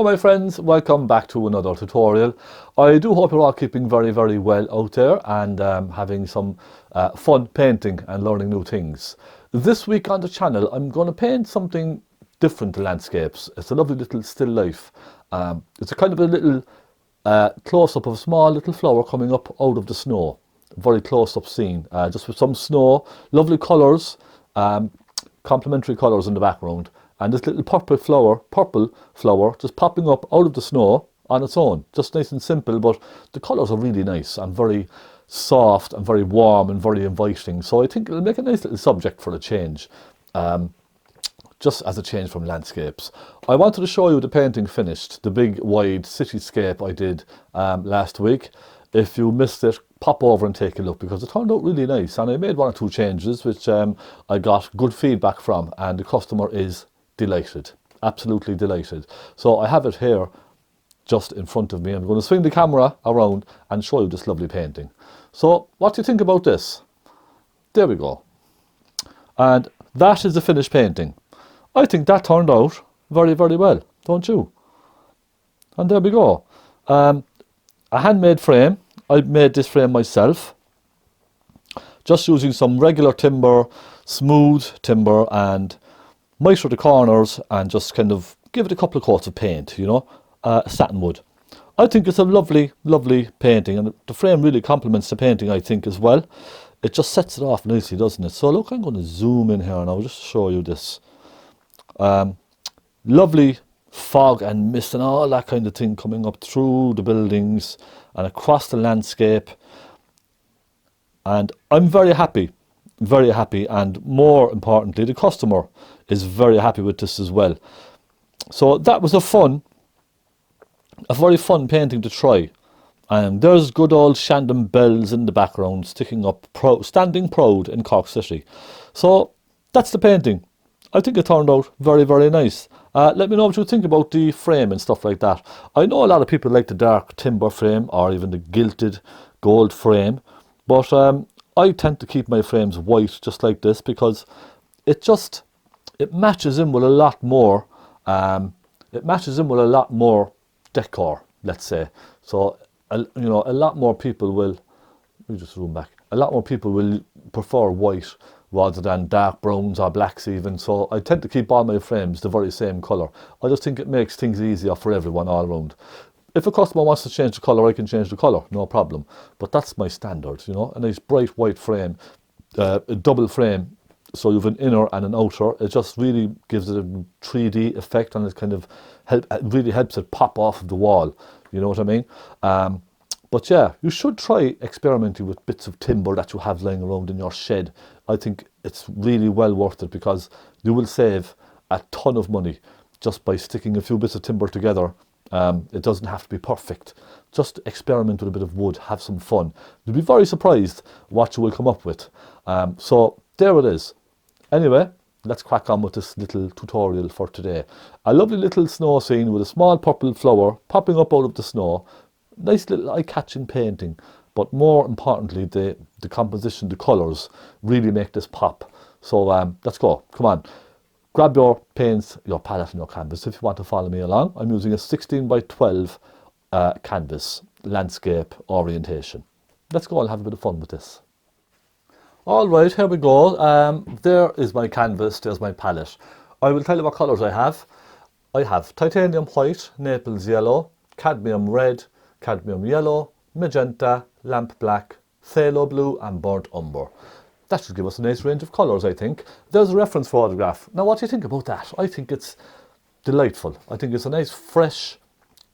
Hello my friends, welcome back to another tutorial. I do hope you're all keeping very well out there and having some fun painting and learning new things. This week on the channel I'm going to paint something different to landscapes. It's a lovely little still life. It's a kind of a little close-up of a small little flower coming up out of the snow. Very close-up scene, just with some snow, lovely colours, complementary colours in the background. And this little purple flower just popping up out of the snow on its own. Just nice and simple, but the colours are really nice and very soft and very warm and very inviting. So I think it'll make a nice little subject for a change, just as a change from landscapes. I wanted to show you the painting finished, the big wide cityscape I did last week. If you missed it, pop over and take a look because it turned out really nice. And I made one or two changes which I got good feedback from, and the customer is delighted, absolutely delighted. So I have it here just in front of me. I'm going to swing the camera around and show you this lovely painting. So what do you think about this? There we go. And that is the finished painting. I think that turned out very well, don't you? And there we go. A handmade frame. I made this frame myself, just using some regular timber, smooth timber, and miter the corners and just kind of give it a couple of coats of paint, you know, satin wood. I think it's a lovely painting, and the frame really complements the painting, I think, as well. It just sets it off nicely, doesn't it? So look, I'm going to zoom in here now just to show you this. Lovely fog and mist and all that kind of thing coming up through the buildings and across the landscape. And I'm very happy, and more importantly, the customer is very happy with this as well. So that was a very fun painting to try. And there's good old Shandon bells in the background sticking up, standing proud in Cork City. So that's the painting. I think it turned out very nice. Let me know what you think about the frame and stuff like that. I know a lot of people like the dark timber frame or even the gilded gold frame, but I tend to keep my frames white just like this because it matches in with a lot more. It matches in with a lot more decor, let's say. So you know, a lot more people will. Let me just zoom back. A lot more people will prefer white rather than dark browns or blacks even. So I tend to keep all my frames the very same colour. I just think it makes things easier for everyone all around. If a customer wants to change the colour, I can change the colour, no problem. But that's my standard, you know. A nice bright white frame, a double frame, so you have an inner and an outer. It just really gives it a 3D effect, and it kind of really helps it pop off of the wall, you know what I mean? But yeah, you should try experimenting with bits of timber that you have lying around in your shed. I think it's really well worth it because you will save a ton of money just by sticking a few bits of timber together. It doesn't have to be perfect. Just experiment with a bit of wood, have some fun. You'll be very surprised what you will come up with. So there it is. Anyway, let's crack on with this little tutorial for today. A lovely little snow scene with a small purple flower popping up out of the snow. Nice little eye-catching painting, but more importantly, the composition, the colours really make this pop. So let's go. Come on. Grab your paints, your palette and your canvas if you want to follow me along. I'm using a 16 by 12 canvas, landscape orientation. Let's go and have a bit of fun with this. All right, here we go. There is my canvas, there's my palette. I will tell you what colours I have. I have titanium white, Naples yellow, cadmium red, cadmium yellow, magenta, lamp black, phaylo blue and burnt umber. That should give us a nice range of colours, I think. There's a reference photograph. Now, what do you think about that? I think it's delightful. I think it's a nice, fresh,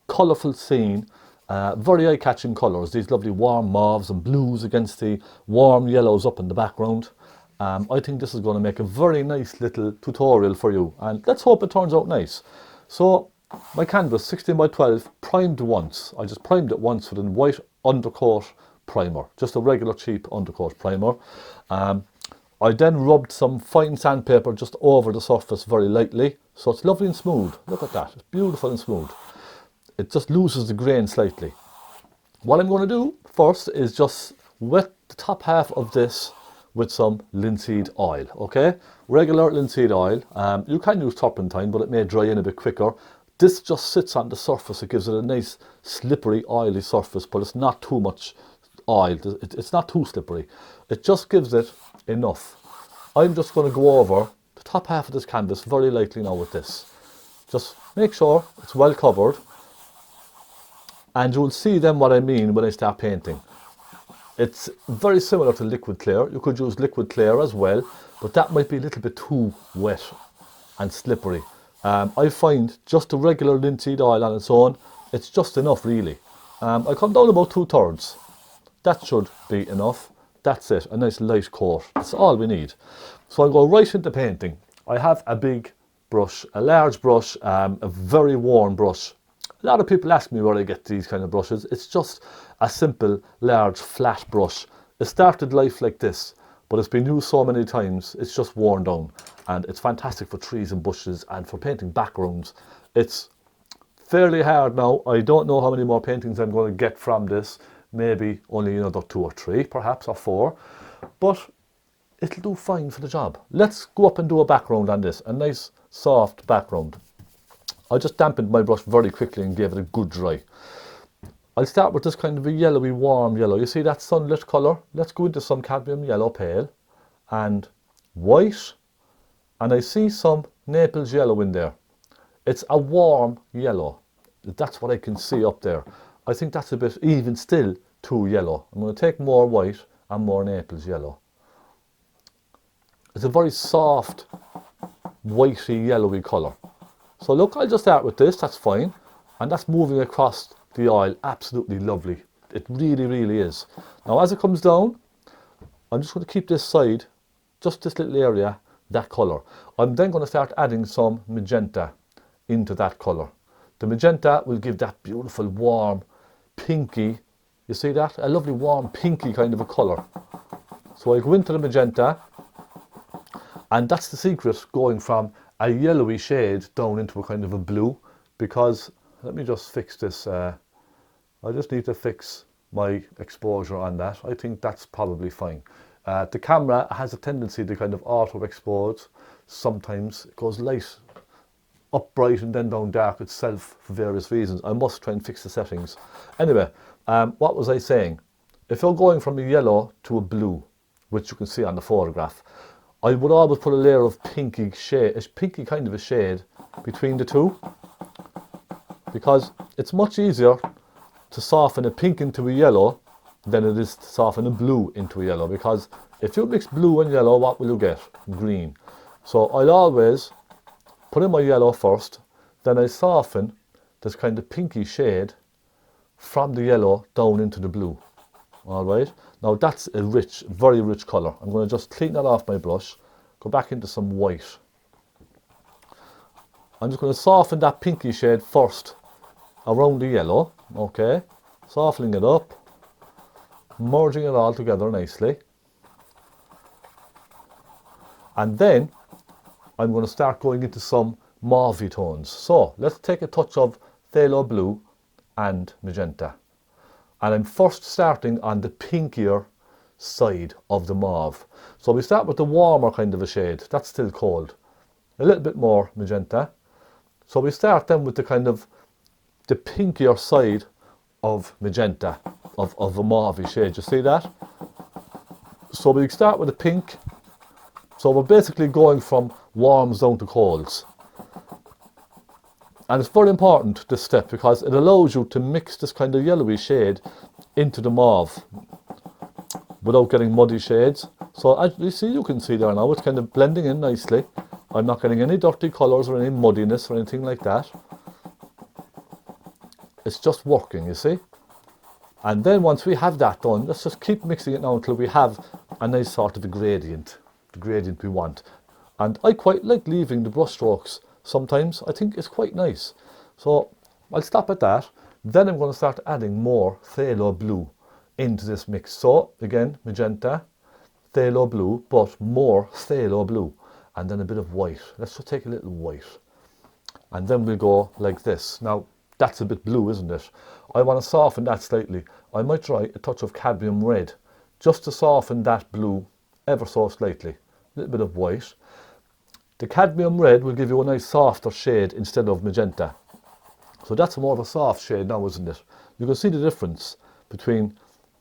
colourful scene. Very eye-catching colours. These lovely warm mauves and blues against the warm yellows up in the background. I think this is going to make a very nice little tutorial for you. And let's hope it turns out nice. So, my canvas, 16 by 12, primed once. I just primed it once with a white undercoat primer, just a regular cheap undercoat primer. I then rubbed some fine sandpaper just over the surface very lightly, so it's lovely and smooth. Look at that, it's beautiful and smooth. It just loses the grain slightly. What I'm going to do first is just wet the top half of this with some linseed oil, okay? Regular linseed oil. You can use turpentine, but it may dry in a bit quicker. This just sits on the surface. It gives it a nice slippery, oily surface, but it's not too much oil. It's not too slippery. It just gives it enough. I'm just going to go over the top half of this canvas very lightly now with this. Just make sure it's well covered, and you'll see then what I mean when I start painting. It's very similar to liquid clear. You could use liquid clear as well, but that might be a little bit too wet and slippery. I find just the regular linseed oil on its own, it's just enough really. I come down about 2/3. That should be enough. That's it, a nice light coat. That's all we need. So I'll go right into painting. I have a big brush, a large brush, a very worn brush. A lot of people ask me where I get these kind of brushes. It's just a simple, large, flat brush. It started life like this, but it's been used so many times, it's just worn down. And it's fantastic for trees and bushes and for painting backgrounds. It's fairly hard now. I don't know how many more paintings I'm going to get from this. Maybe only another 2 or 3, perhaps, or 4. But it'll do fine for the job. Let's go up and do a background on this. A nice, soft background. I just dampened my brush very quickly and gave it a good dry. I'll start with this kind of a yellowy, warm yellow. You see that sunlit colour? Let's go into some cadmium yellow pale and white. And I see some Naples yellow in there. It's a warm yellow. That's what I can see up there. I think that's a bit, even still, too yellow. I'm going to take more white and more Naples yellow. It's a very soft, whitey, yellowy colour. So look, I'll just start with this, that's fine. And that's moving across the oil, absolutely lovely. It really, really is. Now as it comes down, I'm just going to keep this side, just this little area, that colour. I'm then going to start adding some magenta into that colour. The magenta will give that beautiful, warm, pinky, you see that? A lovely, warm, pinky kind of a colour. So I go into the magenta, and that's the secret, going from a yellowy shade down into a kind of a blue, because, let me just fix this, I just need to fix my exposure on that. I think that's probably fine. The camera has a tendency to kind of auto expose. Sometimes it goes light up bright and then down dark itself for various reasons. I must try and fix the settings. Anyway, what was I saying? If you're going from a yellow to a blue, which you can see on the photograph, I would always put a layer of pinky shade, a pinky kind of a shade between the two, because it's much easier to soften a pink into a yellow than it is to soften a blue into a yellow, because if you mix blue and yellow, what will you get? Green. So I'll always put in my yellow first, then I soften this kind of pinky shade from the yellow down into the blue. Alright, now that's a rich, very rich colour. I'm going to just clean that off my brush, go back into some white. I'm just going to soften that pinky shade first around the yellow, okay, softening it up, merging it all together nicely. And then I'm going to start going into some mauvey tones. So let's take a touch of phthalo blue and magenta. And I'm first starting on the pinkier side of the mauve. So we start with the warmer kind of a shade. That's still cold. A little bit more magenta. So we start then with the kind of the pinkier side of magenta, of a mauvey shade. You see that? So we start with the pink. So we're basically going from warms down to colds. And it's very important, this step, because it allows you to mix this kind of yellowy shade into the mauve without getting muddy shades. So as you can see there now, it's kind of blending in nicely. I'm not getting any dirty colours or any muddiness or anything like that. It's just working, you see. And then once we have that done, let's just keep mixing it now until we have a nice sort of a gradient, the gradient we want. And I quite like leaving the brush strokes sometimes. I think it's quite nice. So I'll stop at that. Then I'm going to start adding more phthalo blue into this mix. So again, magenta, phthalo blue, but more phthalo blue. And then a bit of white. Let's just take a little white. And then we'll go like this. Now, that's a bit blue, isn't it? I want to soften that slightly. I might try a touch of cadmium red, just to soften that blue ever so slightly. A little bit of white. The cadmium red will give you a nice softer shade instead of magenta. So that's more of a soft shade now, isn't it? You can see the difference between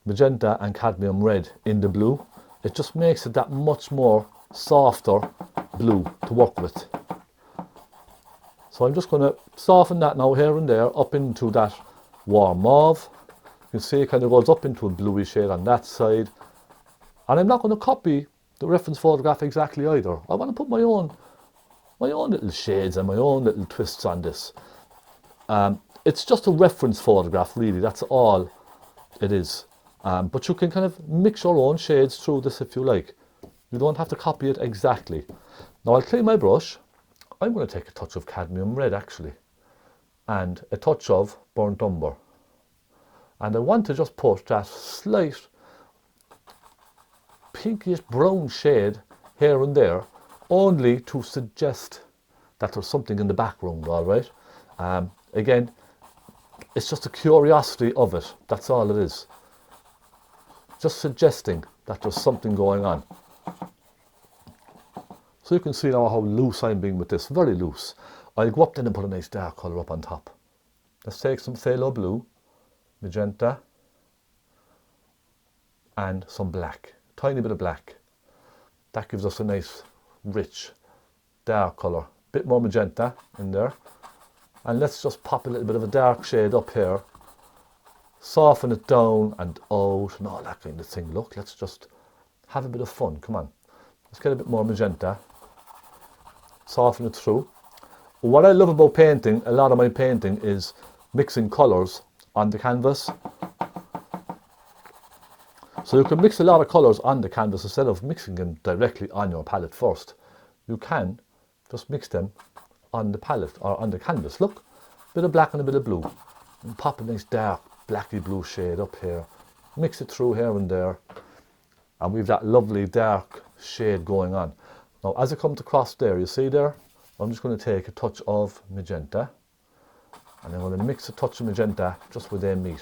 magenta and cadmium red in the blue. It just makes it that much more softer blue to work with. So I'm just going to soften that now here and there up into that warm mauve. You can see it kind of goes up into a bluey shade on that side. And I'm not going to copy the reference photograph exactly either. I want to put my own little shades and my own little twists on this. It's just a reference photograph, really. That's all it is. But you can kind of mix your own shades through this if you like. You don't have to copy it exactly. Now I'll clean my brush. I'm going to take a touch of cadmium red actually, and a touch of burnt umber. And I want to just put that slight pinkish brown shade here and there, only to suggest that there's something in the background, all right? Again, it's just a curiosity of it. That's all it is. Just suggesting that there's something going on. So you can see now how loose I'm being with this, very loose. I'll go up then and put a nice dark colour up on top. Let's take some phaylo blue, magenta, and some black, tiny bit of black. That gives us a nice, rich, dark colour. Bit more magenta in there. And let's just pop a little bit of a dark shade up here. Soften it down and out and all that kind of thing. Look, let's just have a bit of fun. Come on. Let's get a bit more magenta. Soften it through. What I love about painting, a lot of my painting, is mixing colours on the canvas. So you can mix a lot of colours on the canvas instead of mixing them directly on your palette first. You can just mix them on the palette or on the canvas. Look, a bit of black and a bit of blue. And pop a nice dark blacky blue shade up here. Mix it through here and there. And we've that lovely dark shade going on. Now as it comes across there, you see there, I'm just going to take a touch of magenta. And I'm going to mix a touch of magenta just where they meet.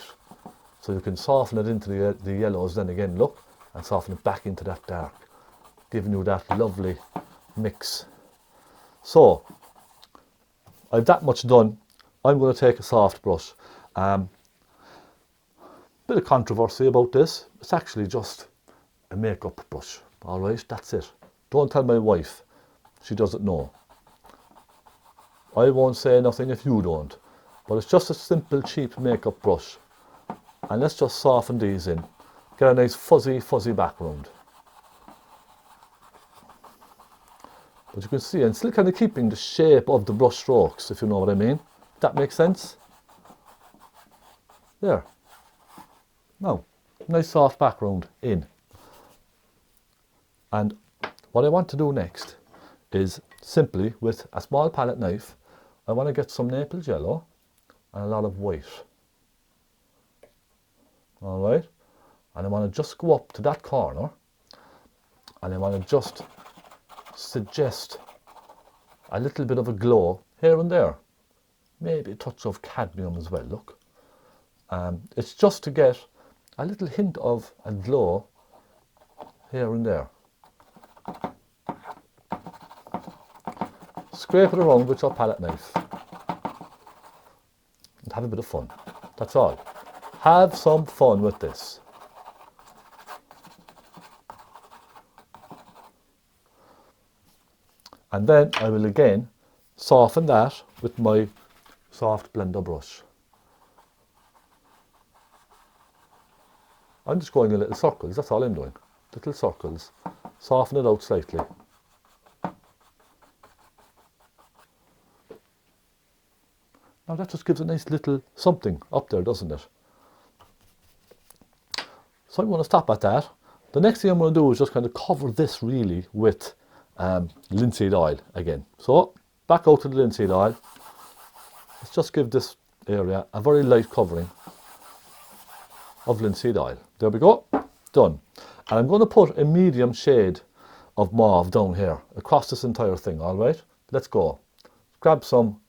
So you can soften it into the yellows then again, look, and soften it back into that dark, giving you that lovely mix. So, I've that much done. I'm going to take a soft brush. Bit of controversy about this. It's actually just a makeup brush, all right, that's it. Don't tell my wife, she doesn't know. I won't say nothing if you don't, but it's just a simple, cheap makeup brush. And let's just soften these in. Get a nice fuzzy background. But you can see, I'm still kind of keeping the shape of the brush strokes, if you know what I mean. That makes sense? There. Now, nice soft background in. And what I want to do next is simply, with a small palette knife, I want to get some Naples yellow and a lot of white. All right, and I want to just go up to that corner and I want to just suggest a little bit of a glow here and there, maybe a touch of cadmium as well. Look, it's just to get a little hint of a glow here and there. Scrape it around with your palette knife and have a bit of fun. That's all. Have some fun with this. And then I will again soften that with my soft blender brush. I'm just going in little circles, that's all I'm doing. Little circles. Soften it out slightly. Now that just gives a nice little something up there, doesn't it? So I'm going to stop at that. The next thing I'm going to do is just kind of cover this really with linseed oil again. So back out to the linseed oil. Let's just give this area a very light covering of linseed oil. There we go, done. And I'm going to put a medium shade of mauve down here across this entire thing, all right? Let's go. Grab some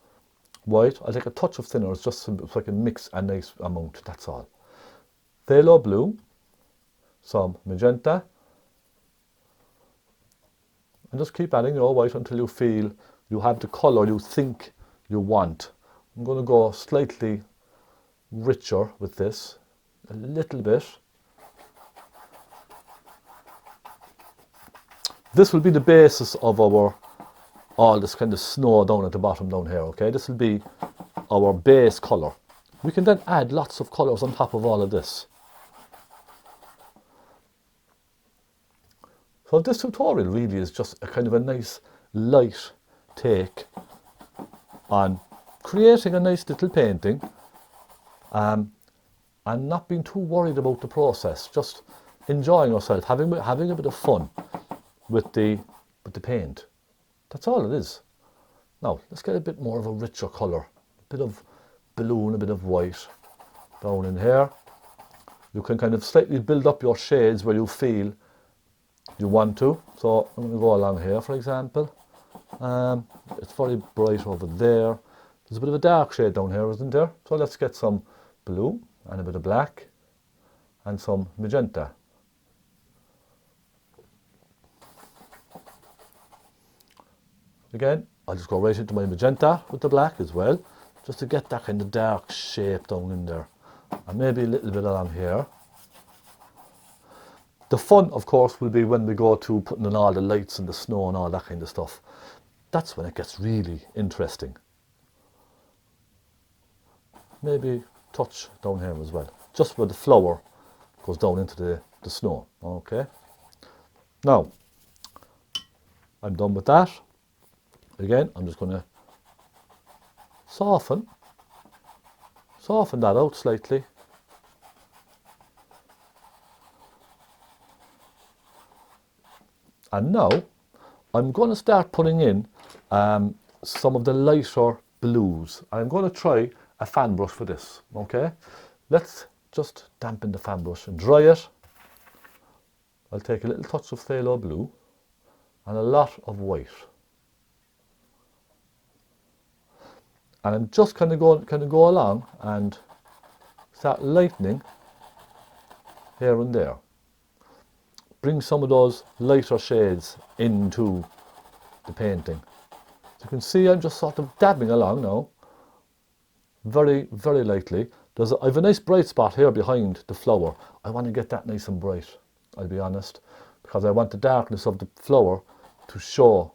white. I'll take a touch of thinner just so I can mix a nice amount, that's all. Phaylo blue. Some magenta, and just keep adding your white until you feel you have the colour you think you want I'm going to go slightly richer with this, a little bit. This will be the basis of all this kind of snow down at the bottom down here, okay? This will be our base colour. We can then add lots of colours on top of all of this. So this tutorial really is just a kind of a nice light take on creating a nice little painting and not being too worried about the process, just enjoying yourself, having a bit of fun with the paint. That's all it is. Now let's get a bit more of a richer colour, a bit of blue and a bit of white down in here. You can kind of slightly build up your shades where you feel you want to. So I'm going to go along here, for example. It's very bright over there. There's a bit of a dark shade down here, isn't there? So let's get some blue and a bit of black and some magenta. Again, I'll just go right into my magenta with the black as well, just to get that kind of dark shape down in there. And maybe a little bit along here. The fun, of course, will be when we go to putting in all the lights and the snow and all that kind of stuff. That's when it gets really interesting. Maybe touch down here as well, just where the flower goes down into the snow. Okay. Now, I'm done with that. Again, I'm just going to soften that out slightly. And now I'm going to start putting in some of the lighter blues. I'm going to try a fan brush for this, okay? Let's just dampen the fan brush and dry it. I'll take a little touch of phaylo blue and a lot of white. And I'm just kind of go along and start lightening here and there. Bring some of those lighter shades into the painting. So you can see I'm just sort of dabbing along now, very, very lightly. I have a nice bright spot here behind the flower. I want to get that nice and bright, I'll be honest, because I want the darkness of the flower to show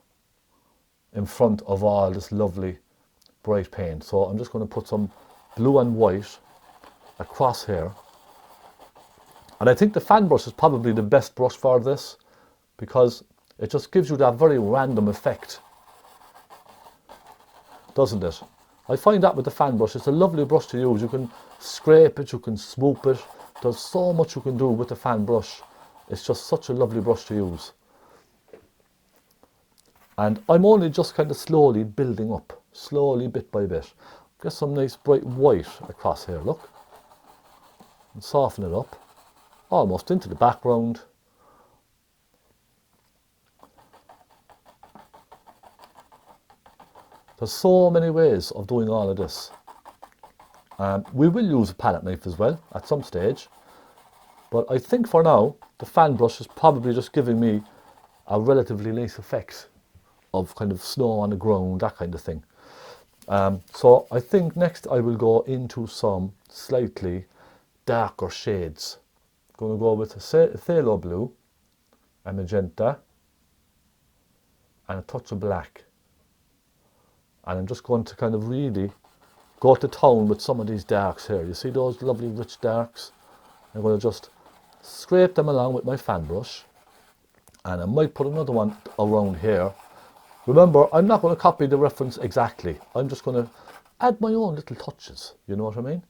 in front of all this lovely bright paint. So I'm just going to put some blue and white across here. And I think the fan brush is probably the best brush for this, because it just gives you that very random effect, doesn't it? I find that with the fan brush, it's a lovely brush to use. You can scrape it, you can swoop it. There's so much you can do with the fan brush. It's just such a lovely brush to use. And I'm only just kind of slowly building up, slowly bit by bit. Get some nice bright white across here, look. And soften it up, almost into the background. There's so many ways of doing all of this. We will use a palette knife as well at some stage, but I think for now the fan brush is probably just giving me a relatively nice effect of kind of snow on the ground, that kind of thing. So I think next I will go into some slightly darker shades. I'm going to go with a phaylo blue, a magenta, and a touch of black. And I'm just going to kind of really go to town with some of these darks here. You see those lovely rich darks? I'm going to just scrape them along with my fan brush. And I might put another one around here. Remember, I'm not going to copy the reference exactly. I'm just going to add my own little touches, you know what I mean?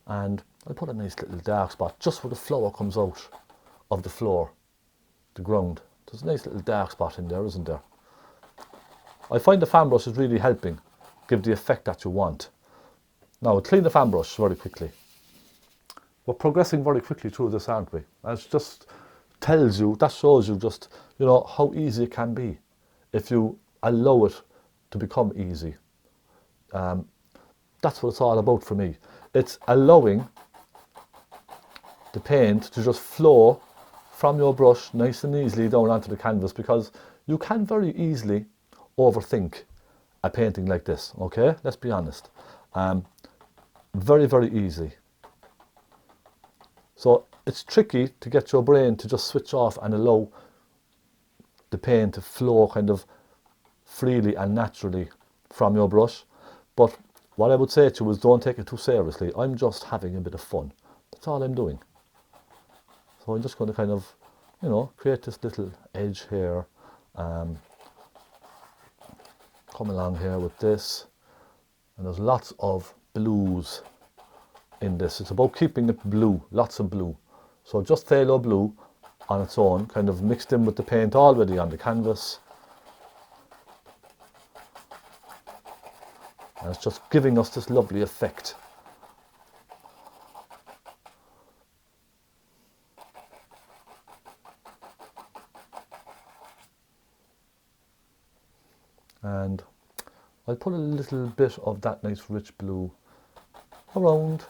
And I'll put a nice little dark spot just where the flower comes out of the floor, the ground. There's a nice little dark spot in there, isn't there? I find the fan brush is really helping give the effect that you want. Now, we'll clean the fan brush very quickly. We're progressing very quickly through this, aren't we? And it just tells you, that shows you just, you know, how easy it can be if you allow it to become easy. That's what it's all about for me. It's allowing the paint to just flow from your brush nice and easily down onto the canvas, because you can very easily overthink a painting like this, okay? Let's be honest. Very, very easy. So it's tricky to get your brain to just switch off and allow the paint to flow kind of freely and naturally from your brush. But what I would say to you is don't take it too seriously. I'm just having a bit of fun. That's all I'm doing. So I'm just going to kind of, you know, create this little edge here. Come along here with this. And there's lots of blues in this. It's about keeping it blue, lots of blue. So just phthalo blue on its own, kind of mixed in with the paint already on the canvas. And it's just giving us this lovely effect. And I'll put a little bit of that nice rich blue around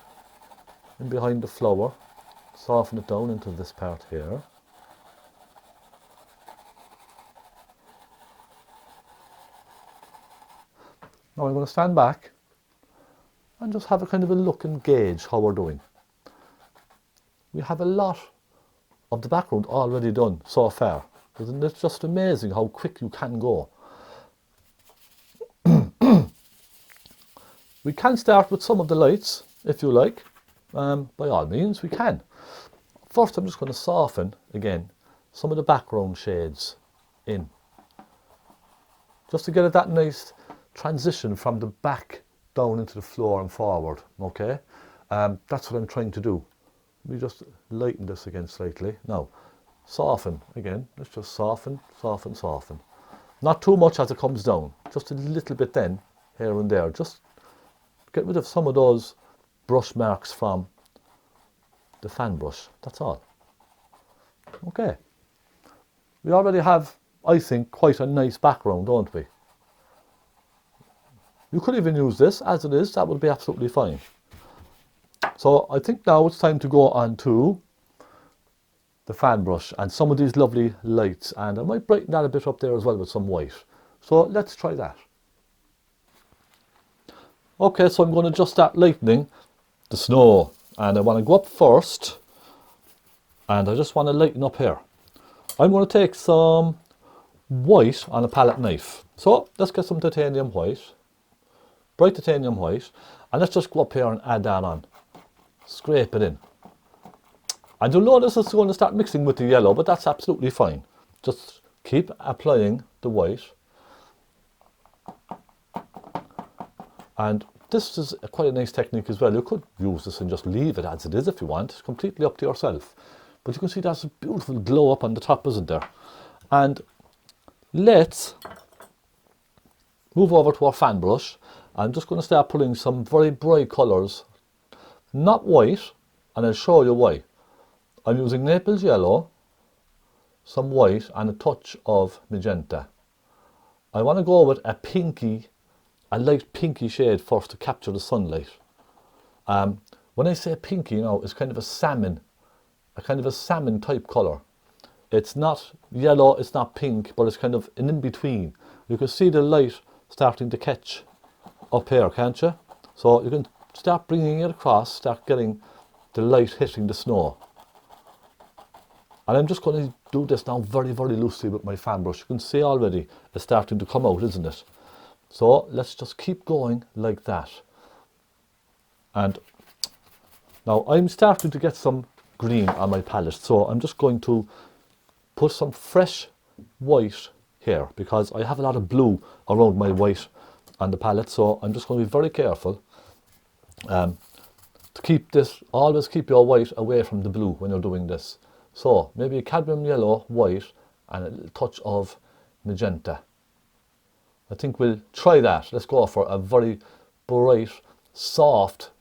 in behind the flower, soften it down into this part here. Now I'm going to stand back and just have a kind of a look and gauge how we're doing. We have a lot of the background already done so far. Isn't it just amazing how quick you can go? We can start with some of the lights if you like. By all means we can. First I'm just going to soften again some of the background shades in, just to get that nice transition from the back down into the floor and forward. Okay, that's what I'm trying to do. Let me just lighten this again slightly. Now soften again. Let's just soften, soften, soften. Not too much as it comes down, just a little bit then here and there. Just get rid of some of those brush marks from the fan brush. That's all. Okay, we already have, I think, quite a nice background, don't we? You could even use this as it is. That would be absolutely fine. So I think now it's time to go on to the fan brush and some of these lovely lights, and I might brighten that a bit up there as well with some white. So let's try that. Okay, so I'm going to just start lightening the snow, and I want to go up first and I just want to lighten up here. I'm going to take some white on a palette knife. So let's get some titanium white, bright titanium white, and let's just go up here and add that on. Scrape it in. And you'll notice it's going to start mixing with the yellow, but that's absolutely fine. Just keep applying the white. And this is quite a nice technique as well. You could use this and just leave it as it is if you want. It's completely up to yourself. But you can see there's a beautiful glow up on the top, isn't there? And let's move over to our fan brush. I'm just going to start putting some very bright colours. Not white, and I'll show you why. I'm using Naples yellow, some white and a touch of magenta. I want to go with a light pinky shade first to capture the sunlight. When I say pinky now, it's kind of a salmon type colour. It's not yellow, it's not pink, but it's kind of an in-between. You can see the light starting to catch up here, can't you? So you can start bringing it across, start getting the light hitting the snow. And I'm just going to do this now very, very loosely with my fan brush. You can see already it's starting to come out, isn't it? So let's just keep going like that. And now I'm starting to get some green on my palette. So I'm just going to put some fresh white here because I have a lot of blue around my white on the palette. So I'm just going to be very careful to keep this, always keep your white away from the blue when you're doing this. So maybe a cadmium yellow, white, and a little touch of magenta. I think we'll try that. Let's go for a very bright, soft,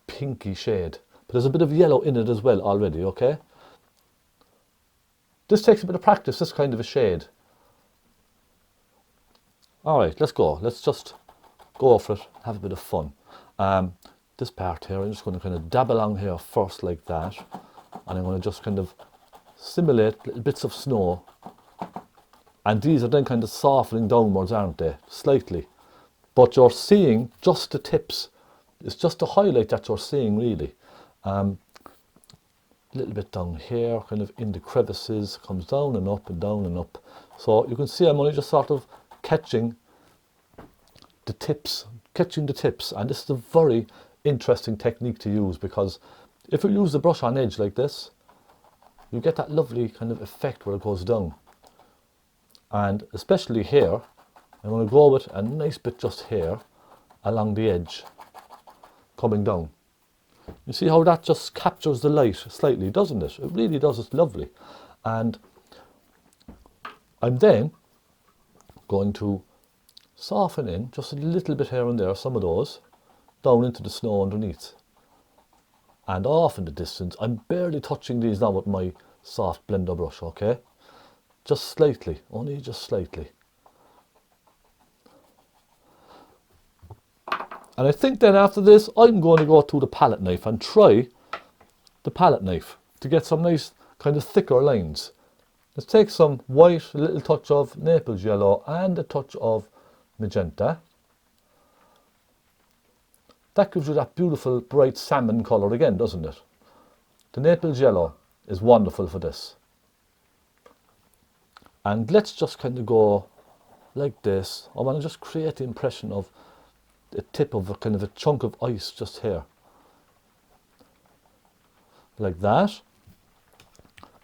pinky shade. But there's a bit of yellow in it as well already, okay? This takes a bit of practice, this kind of a shade. Alright, let's go. Let's just go for it, have a bit of fun. This part here, I'm just going to kind of dab along here first like that. And I'm going to just kind of simulate little bits of snow. And these are then kind of softening downwards, aren't they? Slightly. but you're seeing just the tips. It's just the highlight that you're seeing really. A little bit down here, kind of in the crevices, comes down and up and down and up. So you can see I'm only just sort of catching the tips, and this is a very interesting technique to use, because if you use the brush on edge like this, you get that lovely kind of effect where it goes down. And especially here, I'm going to go with a nice bit just here along the edge, coming down. You see how that just captures the light slightly, doesn't it? It really does, it's lovely. And I'm then going to soften in just a little bit here and there, some of those, down into the snow underneath. And off in the distance, I'm barely touching these now with my soft blender brush, okay? Just slightly, only just slightly. And I think then after this, I'm going to go to the palette knife and try the palette knife to get some nice kind of thicker lines. Let's take some white, a little touch of Naples yellow and a touch of magenta. That gives you that beautiful bright salmon colour again, doesn't it? The Naples yellow is wonderful for this. And let's just kind of go like this. I want to just create the impression of the tip of a kind of a chunk of ice just here. Like that.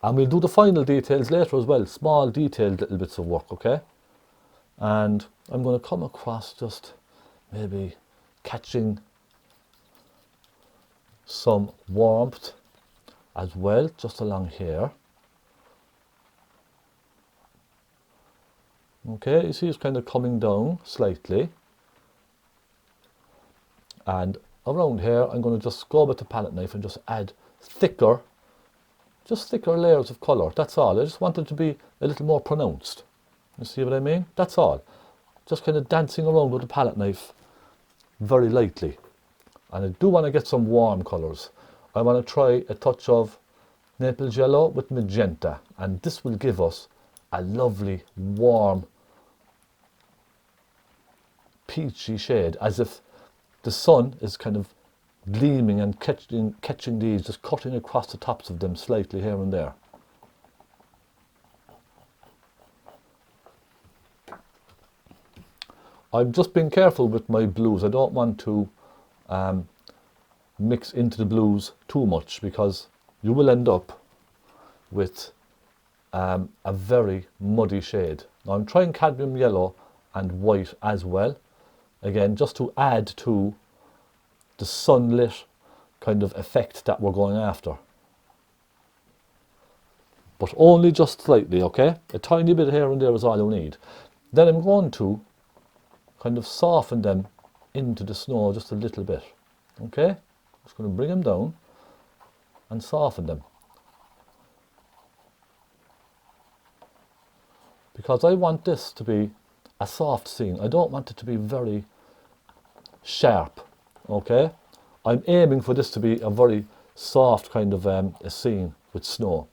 And we'll do the final details later as well, small detailed little bits of work, okay? And I'm going to come across just maybe catching some warmth as well, just along here. Okay, you see it's kind of coming down slightly. And around here, I'm going to just go with the palette knife and just add thicker layers of colour. That's all. I just want it to be a little more pronounced. You see what I mean? That's all. Just kind of dancing around with the palette knife very lightly. And I do want to get some warm colours. I want to try a touch of Naples yellow with magenta. And this will give us a lovely, warm, peachy shade, as if the sun is kind of gleaming and catching these, just cutting across the tops of them slightly here and there. I've just been careful with my blues. I don't want to mix into the blues too much, because you will end up with a very muddy shade. Now I'm trying cadmium yellow and white as well, again just to add to the sunlit kind of effect that we're going after. But only just slightly, okay? A tiny bit here and there is all you need. Then I'm going to kind of soften them into the snow just a little bit, okay? Just going to bring them down and soften them. Because I want this to be a soft scene. I don't want it to be very sharp, okay? I'm aiming for this to be a very soft kind of a scene with snow.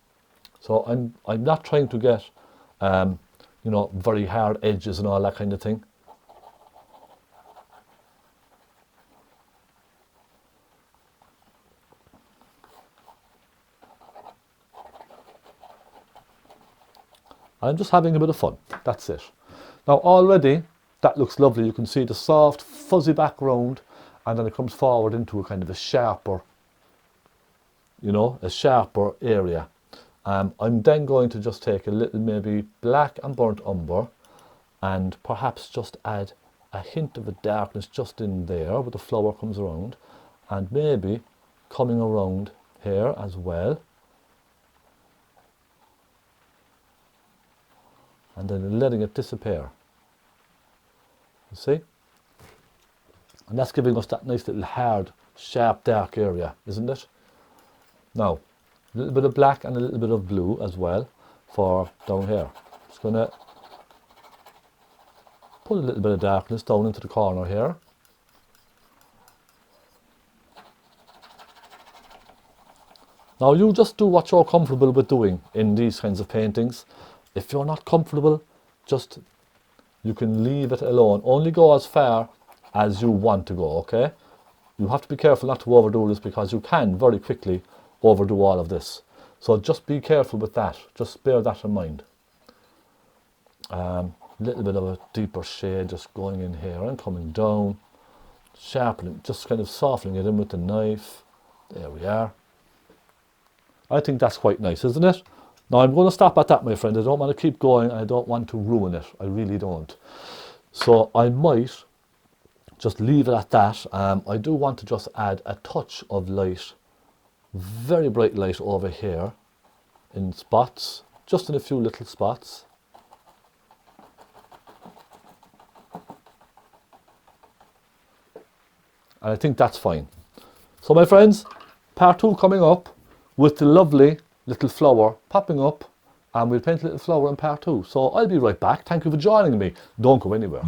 So I'm not trying to get you know, very hard edges and all that kind of thing. I'm just having a bit of fun, that's it. Now already that looks lovely. You can see the soft fuzzy background, and then it comes forward into a kind of a sharper, you know, a sharper area. I'm then going to just take a little maybe black and burnt umber and perhaps just add a hint of a darkness just in there where the flower comes around, and maybe coming around here as well. And then letting it disappear. You see? And that's giving us that nice little hard, sharp, dark area, isn't it? Now, a little bit of black and a little bit of blue as well for down here. Just going to put a little bit of darkness down into the corner here. Now you just do what you're comfortable with doing in these kinds of paintings. If you're not comfortable, just you can leave it alone. Only go as far as you want to go, okay? You have to be careful not to overdo this because you can very quickly overdo all of this. So just be careful with that. Just bear that in mind. Little bit of a deeper shade just going in here and coming down. Sharpening, just kind of softening it in with the knife. There we are. I think that's quite nice, isn't it? Now I'm going to stop at that, my friend. I don't want to keep going. I don't want to ruin it. I really don't. So I might just leave it at that. I do want to just add a touch of light, very bright light over here in spots, just in a few little spots. And I think that's fine. So my friends, part 2 coming up with the lovely little flower popping up, and we'll paint a little flower in part 2. So I'll be right back. Thank you for joining me. Don't go anywhere.